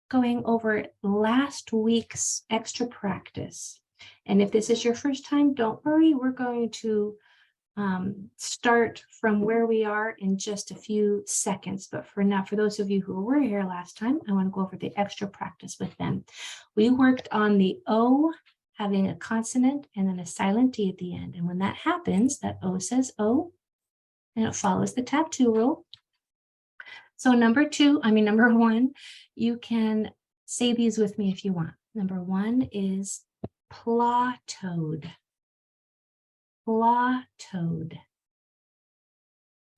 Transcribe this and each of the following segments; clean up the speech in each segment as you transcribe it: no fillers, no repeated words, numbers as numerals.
going over last week's extra practice. And if this is your first time, don't worry, we're going to start from where we are in just a few seconds. But for now, for those of you who were here last time, I want to go over the extra practice with them. We worked on the O having a consonant and then a silent D at the end. And when that happens, that O says O, and it follows the tap 2 rule. So number one, you can say these with me if you want. Number one is plateaued. Plateaued.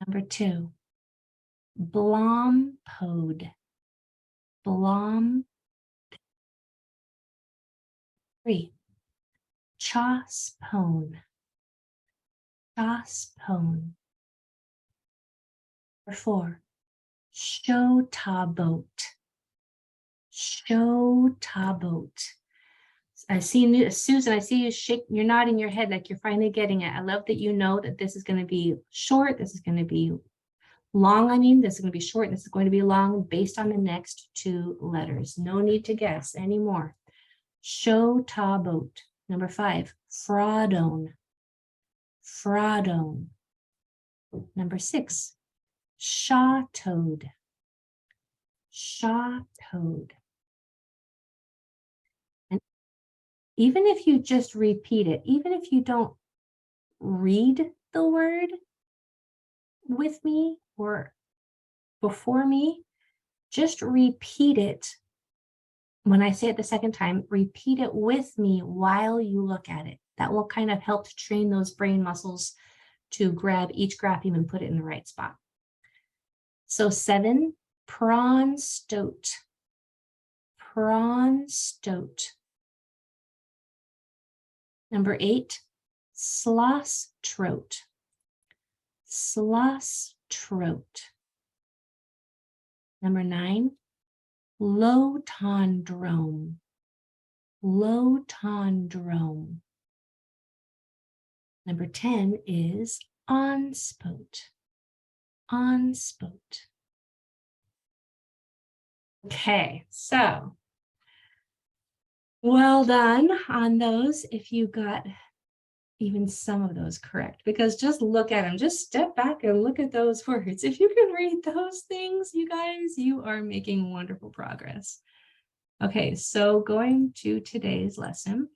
Number two, blompode. Blom. 3, chospone. Chospone. Number 4, showtaboat. Showtaboat. I see Susan, I see you shake, you're nodding your head like you're finally getting it. I love that you know that this is going to be short, this is going to be long, this is going to be short, this is going to be long based on the next 2 letters. No need to guess anymore. Showtaboat. Number 5, fraudone. Fraudone. Number 6, shawtoed. Shawtoed. And even if you just repeat it, even if you don't read the word with me or before me, just repeat it. When I say it the second time, repeat it with me while you look at it. That will kind of help to train those brain muscles to grab each grapheme and put it in the right spot. So 7, prawnstote. Prawnstote. Number 8, slosstrote. Slosstrote. Number 9, lotondrome. Lotondrome. Number 10 is onspote. Onspote. Okay, so well done on those if you got even some of those correct, because just look at them, just step back and look at those words. If you can read those things, you guys, you are making wonderful progress. Okay, so going to today's lesson.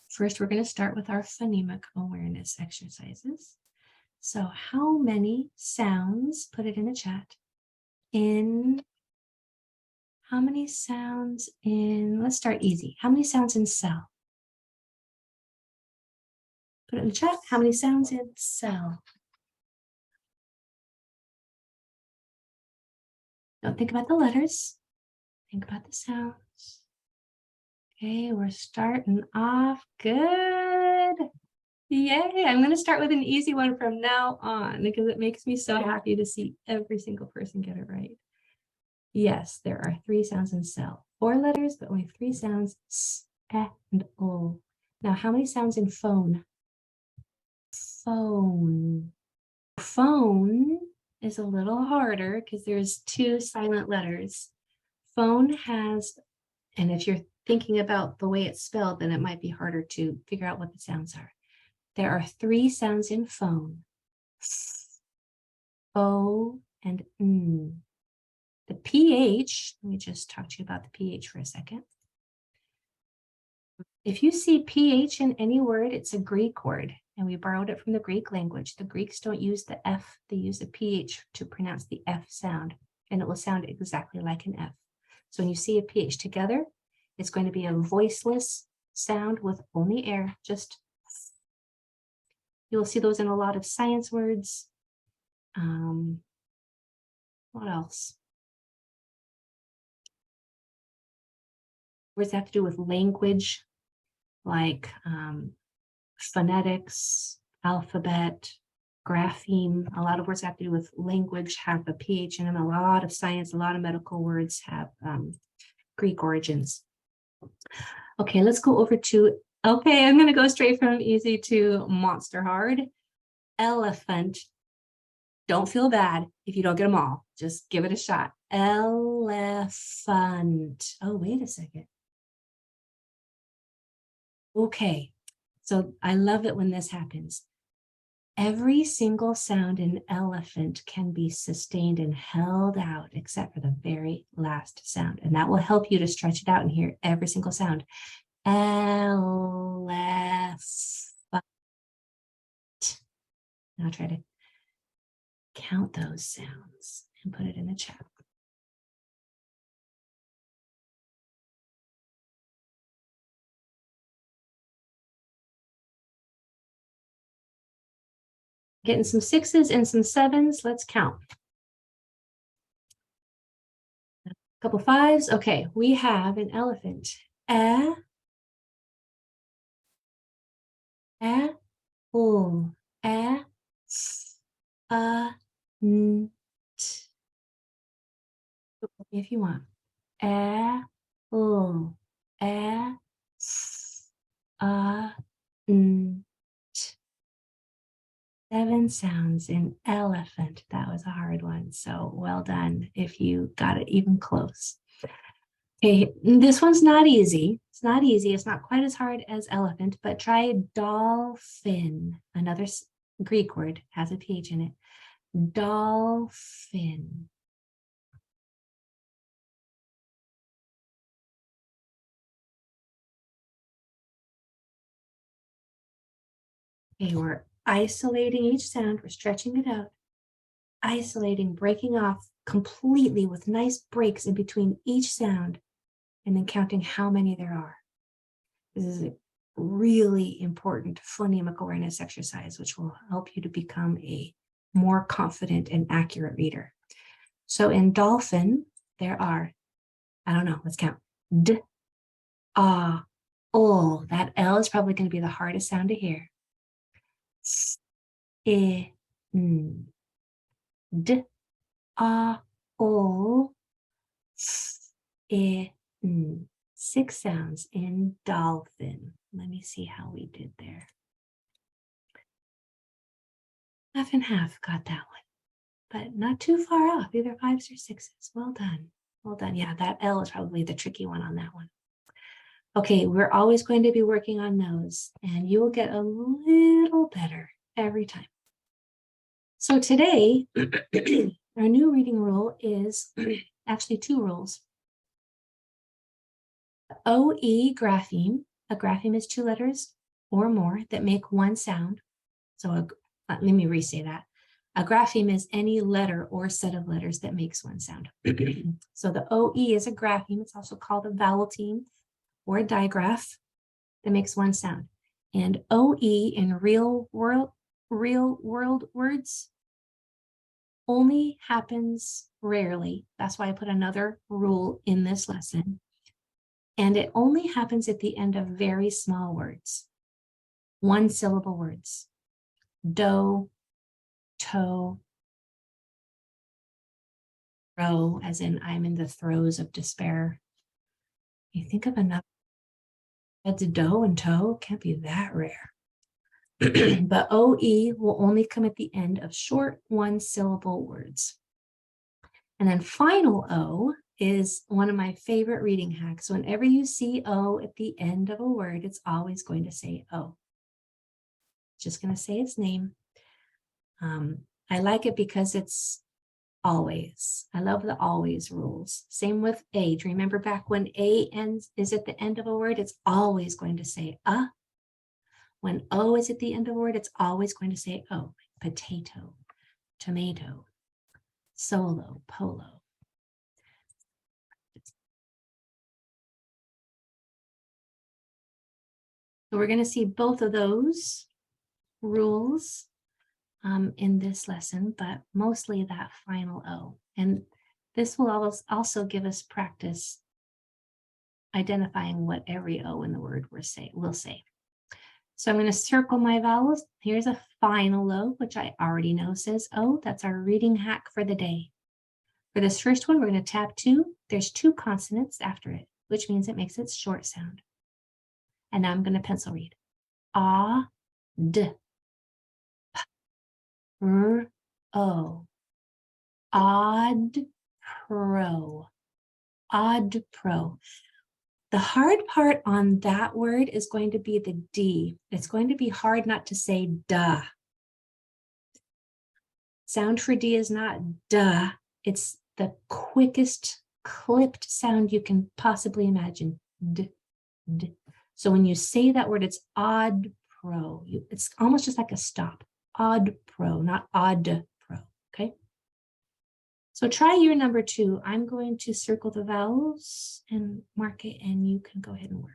First, we're going to start with our phonemic awareness exercises. So how many sounds, put it in the chat, how many sounds in, let's start easy. How many sounds in cell? Put it in the chat. How many sounds in cell? Don't think about the letters. Think about the sounds. Okay, we're starting off good. Yay, I'm going to start with an easy one from now on because it makes me so happy to see every single person get it right. Yes, there are 3 sounds in cell. 4 letters, but only 3 sounds, s, e, and o. Now, how many sounds in phone? Phone. Phone is a little harder because there's 2 silent letters. Phone has, and if you're thinking about the way it's spelled, then it might be harder to figure out what the sounds are. There are 3 sounds in phone. F, O, and N. The PH, let me just talk to you about the PH for a second. If you see PH in any word, it's a Greek word, and we borrowed it from the Greek language. The Greeks don't use the F, they use the PH to pronounce the F sound, and it will sound exactly like an F. So when you see a PH together, it's going to be a voiceless sound with only air, just. You'll see those in a lot of science words. What else? Words that have to do with language, like phonetics, alphabet, grapheme. A lot of words that have to do with language have a PH in them. A lot of science, a lot of medical words have Greek origins. Okay, let's go over to, okay, I'm going to go straight from easy to monster hard. Elephant. Don't feel bad if you don't get them all. Just give it a shot. Elephant. Oh, wait a second. Okay. So I love it when this happens. Every single sound in elephant can be sustained and held out except for the very last sound. And that will help you to stretch it out and hear every single sound. Elephant. Now try to count those sounds and put it in the chat. Getting some sixes and some sevens. Let's count. A couple fives. Okay, we have an elephant. A, o, a, n, t. If you want. A, o, a, n, t. 7 sounds in elephant. That was a hard one. So well done if you got it even close. Okay, this one's not easy. It's not easy. It's not quite as hard as elephant, but try dolphin. Another Greek word has a PH in it. Dolphin. Okay, we're isolating each sound. We're stretching it out. Isolating, breaking off completely with nice breaks in between each sound, and then counting how many there are. This is a really important phonemic awareness exercise, which will help you to become a more confident and accurate reader. So in dolphin, there are, I don't know, let's count. D, ah, O. That L is probably going to be the hardest sound to hear. S, I, N. D, ah, O. S, I, N. 6 sounds in dolphin. Let me see how we did there. Half and half got that one, but not too far off, either 5s or 6s. Well done. Well done. Yeah, that L is probably the tricky one on that one. Okay, we're always going to be working on those, and you will get a little better every time. So today, our new reading rule is actually 2 rules. OE grapheme. A grapheme is 2 letters or more that make one sound. So let me re-say that. A grapheme is any letter or set of letters that makes one sound. So the OE is a grapheme. It's also called a vowel team or a digraph that makes one sound. And OE in real world words only happens rarely. That's why I put another rule in this lesson. And it only happens at the end of very small words, 1-syllable words. Do, toe, row, as in I'm in the throes of despair. You think of another, that's do and toe, can't be that rare. But OE will only come at the end of short 1-syllable words. And then final O is one of my favorite reading hacks. Whenever you see O at the end of a word, it's always going to say O. Just going to say its name. I like it because it's always. I love the always rules. Same with A. Do you remember back when A is at the end of a word, it's always going to say a. When O is at the end of a word, it's always going to say O. Potato, tomato, solo, polo. So we're going to see both of those rules in this lesson, but mostly that final O. And this will also give us practice identifying what every O in the word will say. So I'm going to circle my vowels. Here's a final O, which I already know says O. That's our reading hack for the day. For this first one, we're going to tap 2. There's 2 consonants after it, which means it makes its short sound. And now I'm going to pencil read. A, D, P, R, O. Odd pro. Odd pro. The hard part on that word is going to be the D. It's going to be hard not to say duh. Sound for D is not duh. It's the quickest clipped sound you can possibly imagine. D, d. So when you say that word, it's odd pro. It's almost just like a stop. Odd pro, not odd pro, okay? So try your number 2. I'm going to circle the vowels and mark it, and you can go ahead and work.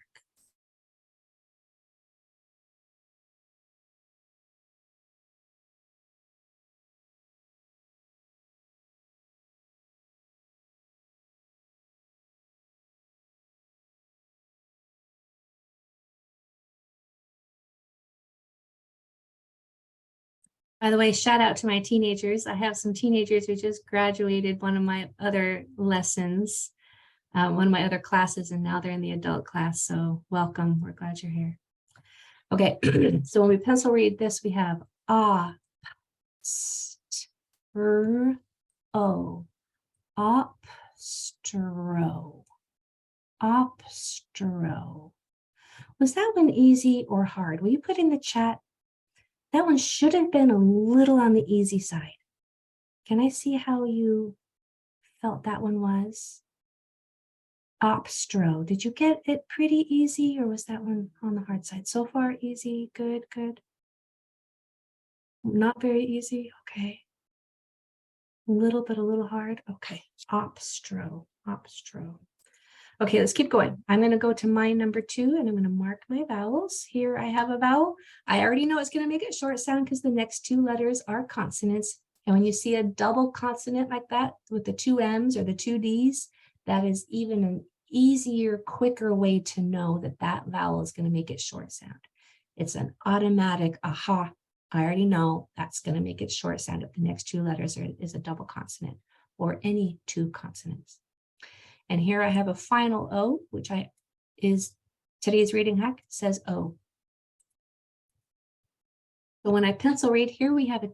By the way, shout out to my teenagers. I have some teenagers who just graduated one of my other lessons, one of my other classes, and now they're in the adult class. So welcome. We're glad you're here. Okay, so when we pencil read this, we have ah, st, o, obstro, obstro. Was that one easy or hard? Will you put in the chat? That one should have been a little on the easy side. Can I see how you felt that one was? Obstro. Did you get it pretty easy, or was that one on the hard side? So far, easy, good, good. Not very easy, okay. A little bit, a little hard, okay. Obstro, obstro. Okay, let's keep going. I'm going to go to my number 2, and I'm going to mark my vowels. Here I have a vowel. I already know it's going to make it short sound because the next 2 letters are consonants. And when you see a double consonant like that with the 2 M's or the 2 D's, that is even an easier, quicker way to know that that vowel is going to make it short sound. It's an automatic aha. I already know that's going to make it short sound if the next 2 letters is a double consonant or any 2 consonants. And here I have a final O, which is today's reading hack, says O. So when I pencil read here, we have a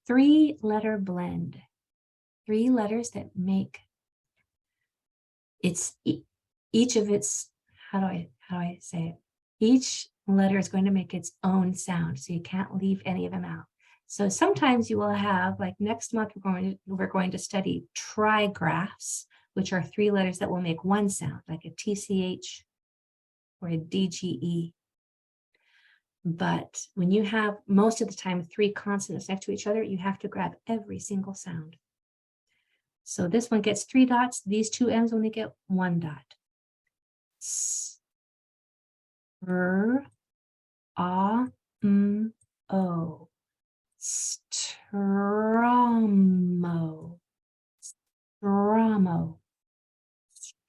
3-letter blend. 3 letters that make each of its, how do I say it? Each letter is going to make its own sound, so you can't leave any of them out. So sometimes you will have, like next month, we're going to study trigraphs, which are 3 letters that will make one sound, like a TCH or a DGE. But when you have, most of the time, 3 consonants next to each other, you have to grab every single sound. So this one gets 3 dots. These 2 M's only get 1 dot. S, R, A, M, O. Stromo. Stromo.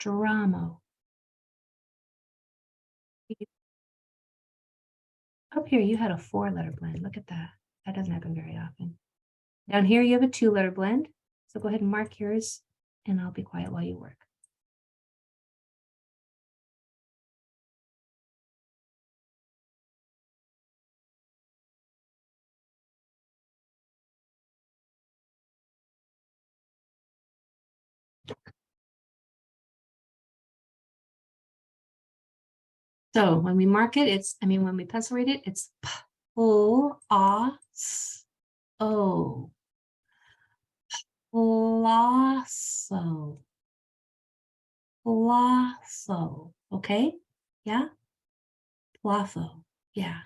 Stromo. Up here, you had a 4-letter blend. Look at that. That doesn't happen very often. Down here, you have a 2-letter blend. So go ahead and mark yours, and I'll be quiet while you work. So when we mark it, when we pencil read it, it's P, O, A, S, O. Lasso. Lasso. Okay? Yeah? Lasso. Yeah.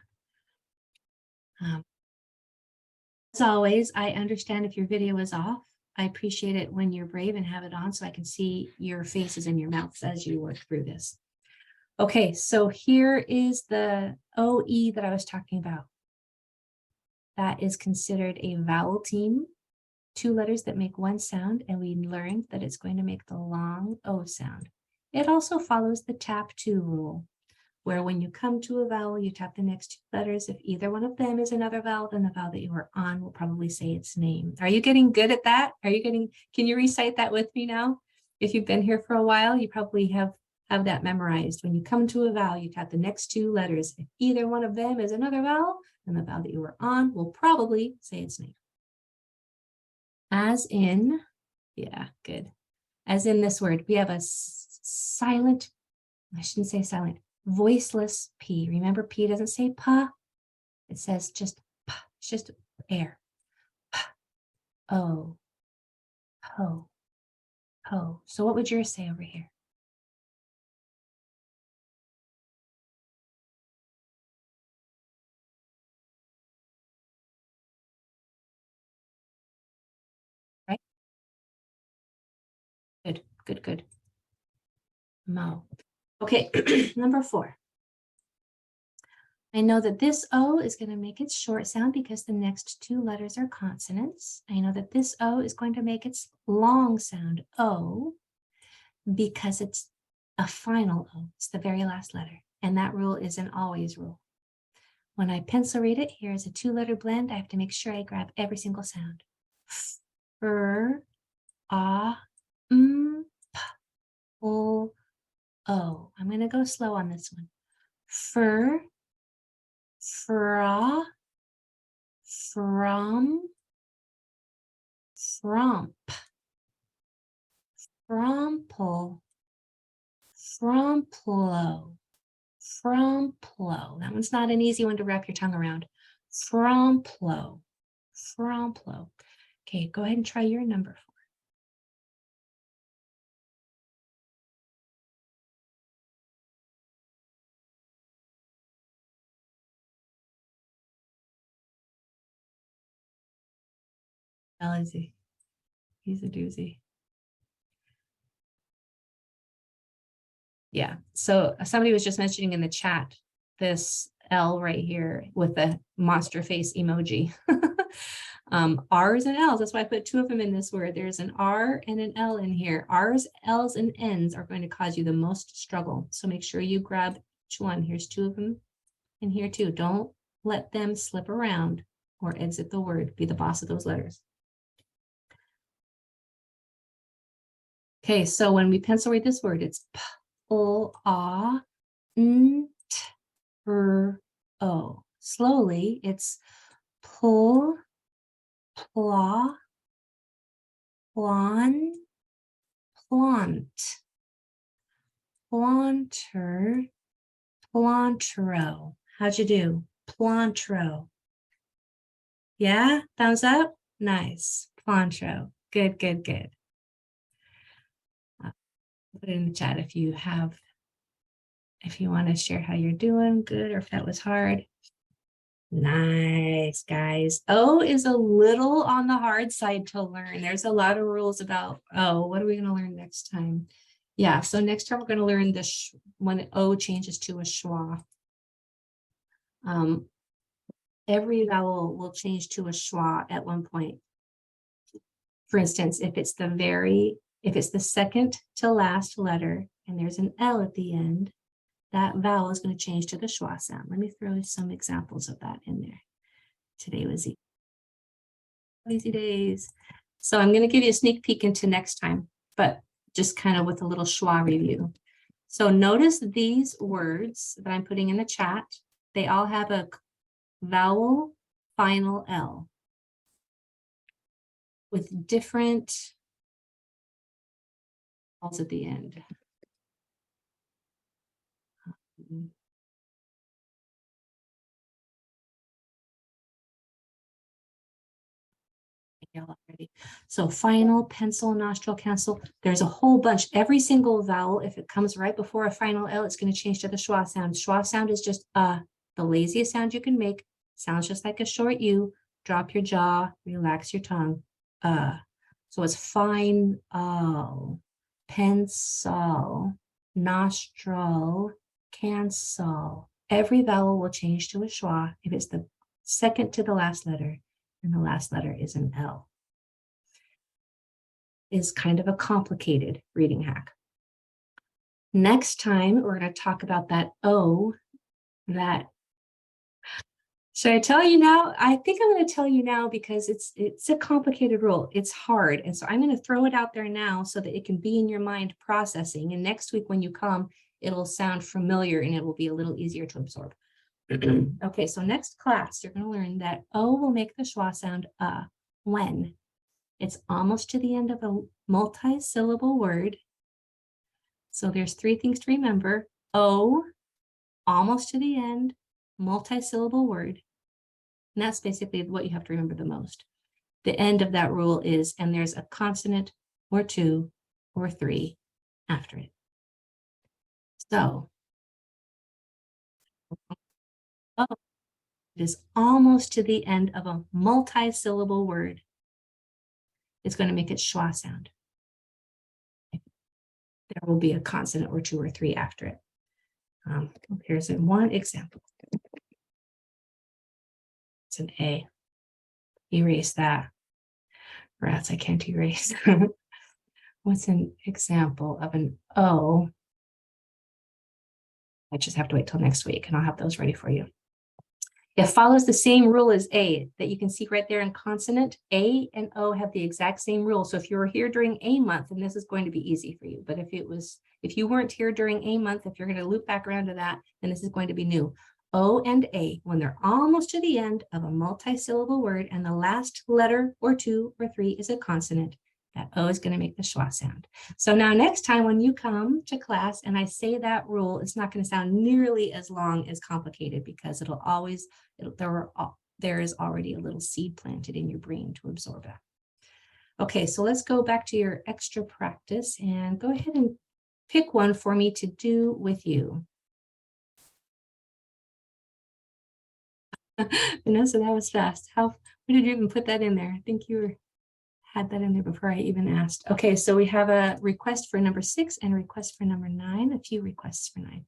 As always, I understand if your video is off. I appreciate it when you're brave and have it on so I can see your faces and your mouths as you work through this. Okay, so here is the OE that I was talking about. That is considered a vowel team, 2 letters that make one sound, and we learned that it's going to make the long O sound. It also follows the tap 2 rule, where when you come to a vowel, you tap the next 2 letters. If either one of them is another vowel, then the vowel that you are on will probably say its name. Are you getting good at that? Can you recite that with me now? If you've been here for a while, you probably have that memorized. When you come to a vowel, you tap the next 2 letters. If either one of them is another vowel, then the vowel that you are on will probably say its name. As in, yeah, good. As in this word, we have a silent, I shouldn't say silent, voiceless P. Remember, P doesn't say pa. It says just P. It's just air. P, O, ho, ho. So what would yours say over here? Right? Good, good, good. Mo. Okay, number 4. I know that this O is going to make its short sound because the next 2 letters are consonants. I know that this O is going to make its long sound O because it's a final O. It's the very last letter. And that rule is an always rule. When I pencil read it, here is a 2-letter blend. I have to make sure I grab every single sound. F, ah, p, o, o. I'm going to go slow on this one. Fur, fra, from, frump, frumple, frumplo, frumplo. That one's not an easy one to wrap your tongue around. Frumplo, frumplo. Okay, go ahead and try your number 4. Easy. He's a doozy. Yeah, so somebody was just mentioning in the chat this L right here with the monster face emoji. R's and L's, that's why I put 2 of them in this word. There's an R and an L in here. R's, L's, and N's are going to cause you the most struggle. So make sure you grab each one. Here's 2 of them in here too. Don't let them slip around or exit the word. Be the boss of those letters. Okay, so when we pencil read this word, it's P, O, A, N, T, R, O. Slowly, it's pull, pla, plan, plant, planter, plantro. How'd you do? Plantro. Yeah, thumbs up. Nice. Plantro. Good, good, good. Put it in the chat if you want to share how you're doing, good, or if that was hard. Nice, guys. O is a little on the hard side to learn. There's a lot of rules about O. What are we going to learn next time? Yeah, so next time we're going to learn this when O changes to a schwa. Every vowel will change to a schwa at one point. For instance, if it's the second to last letter and there's an L at the end, that vowel is going to change to the schwa sound. Let me throw some examples of that in there. Today was easy days. So I'm going to give you a sneak peek into next time, but just kind of with a little schwa review. So notice these words that I'm putting in the chat. They all have a vowel final L with different L's at the end. Already. So final, pencil, nostril, cancel. There's a whole bunch. Every single vowel, if it comes right before a final L, it's going to change to the schwa sound. Schwa sound is just the laziest sound you can make. Sounds just like a short U. Drop your jaw, relax your tongue. So it's fine, pencil, nostril, cancel. Every vowel will change to a schwa if it's the second to the last letter, and the last letter is an L. Is kind of a complicated reading hack. Next time, we're going to talk about that O that, should I tell you now? I think I'm going to tell you now because it's a complicated rule. It's hard. And so I'm going to throw it out there now so that it can be in your mind processing. And next week when you come, it'll sound familiar and it will be a little easier to absorb. Okay, so next class, you're going to learn that O will make the schwa sound when It's almost to the end of a multi-syllable word. So there's 3 things to remember. O, almost to the end, multi-syllable word. And that's basically what you have to remember the most. The end of that rule is, and there's a consonant or 2 or 3 after it. So, O is almost to the end of a multi-syllable word. It's going to make its schwa sound. There will be a consonant or 2 or 3 after it. Here's one example. It's an A. Erase that. Rats, I can't erase. What's an example of an O? I just have to wait till next week and I'll have those ready for you. It follows the same rule as A that you can see right there in consonant. A and O have the exact same rule. So if you were here during A month, then this is going to be easy for you. But if you weren't here during A month, if you're going to loop back around to that, then this is going to be new. O and A, when they're almost to the end of a multi-syllable word and the last letter or 2 or 3 is a consonant, that O is going to make the schwa sound. So now next time when you come to class and I say that rule, it's not going to sound nearly as long as complicated because there is already a little seed planted in your brain to absorb that. Okay, so let's go back to your extra practice and go ahead and pick one for me to do with you. Vanessa, that was fast. When did you even put that in there? I think you had that in there before I even asked. Okay, so we have a request for number 6 and a request for number 9, a few requests for 9.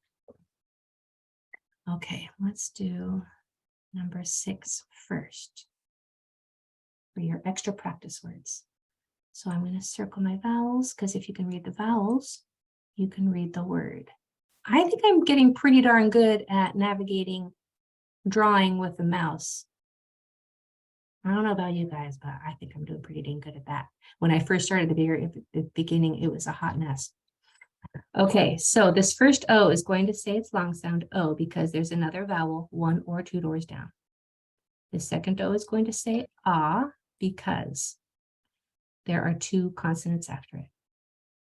Okay, let's do number 6 first for your extra practice words. So I'm going to circle my vowels because if you can read the vowels, you can read the word. I think I'm getting pretty darn good at navigating drawing with the mouse. I don't know about you guys, but I think I'm doing pretty dang good at that. When I first started the beginning, it was a hot mess. Okay, so this first O is going to say its long sound O because there's another vowel 1 or 2 doors down. The second O is going to say ah because there are 2 consonants after it.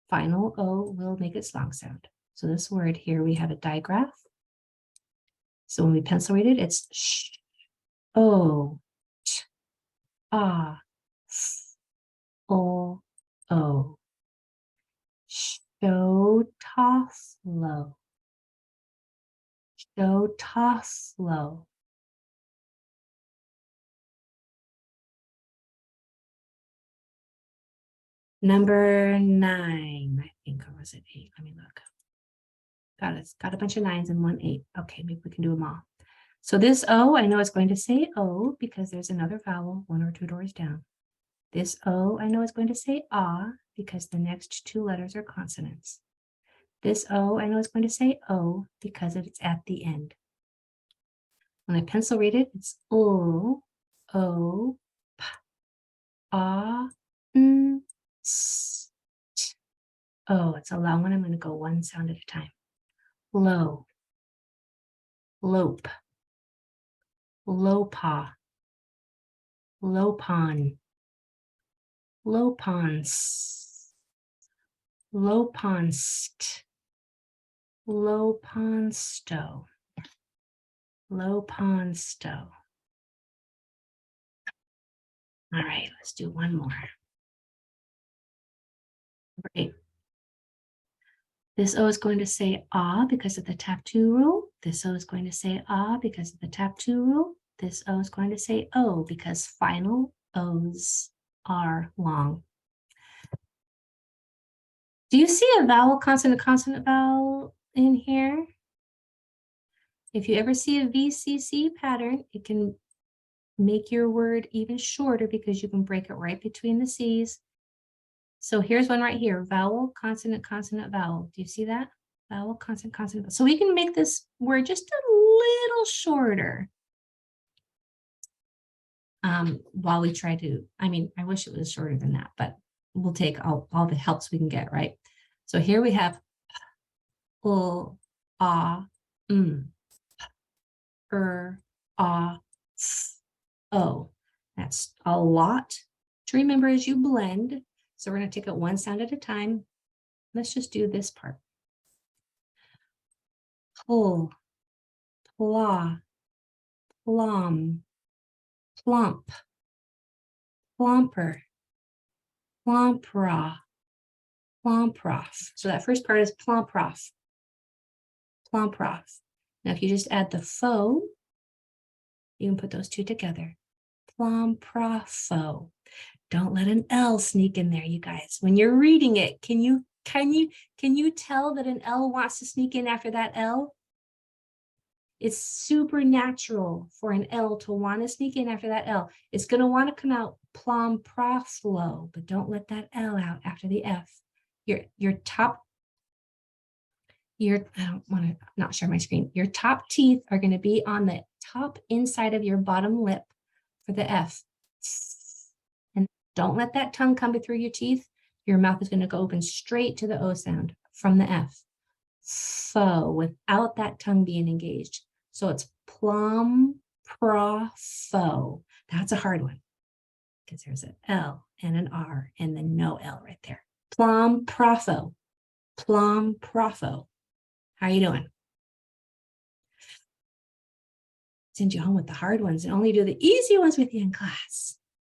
Final O will make its long sound. So this word here, we have a digraph. So when we pencil read it, it's sh, O, ch, ah, f, o, o. Shotoflo. Shotoflo. Number 9, I think, or was it 8? Let me look. Got a bunch of 9s and 1 8. Okay, maybe we can do them all. So this O, I know it's going to say O because there's another vowel 1 or 2 doors down. This O, I know it's going to say ah because the next 2 letters are consonants. This O, I know it's going to say O because it's at the end. When I pencil read it, it's O, O, P, A, N, S, T. Oh, it's a long one. I'm going to go one sound at a time. Low, lope, lopa, lopon, lopons, loponst, loponsto, loponsto. All right, let's do one more. Number 8. This O is going to say ah because of the tap 2 rule. This O is going to say ah because of the tap 2 rule. This O is going to say O because final O's are long. Do you see a vowel, consonant, vowel in here? If you ever see a VCC pattern, it can make your word even shorter because you can break it right between the C's. So here's one right here, vowel, consonant, vowel. Do you see that? Vowel, consonant, consonant. So we can make this word just a little shorter. While we try to, I wish it was shorter than that, but we'll take all the helps we can get, right? So here we have ah, ah, o. That's a lot to remember as you blend. So we're going to take it one sound at a time. Let's just do this part. Pull, plah, plum, plump, plumper, plumpra, plumprof. So that first part is plumprof, plumprof. Now if you just add the faux, you can put those two together. Plumprofo. Don't let an L sneak in there, you guys. When you're reading it, can you tell that an L wants to sneak in after that L? It's supernatural for an L to want to sneak in after that L. It's going to want to come out plumproflo, but don't let that L out after the F. Your top, I don't want to not share my screen. Your top teeth are going to be on the top inside of your bottom lip for the F. And don't let that tongue come through your teeth. Your mouth is going to go open straight to the O sound from the F. Fo, without that tongue being engaged. So it's plum, pro, fo. That's a hard one because there's an L and an R and then no L right there. Plum, profo, plum, profo. How are you doing? Send you home with the hard ones and only do the easy ones with you in class.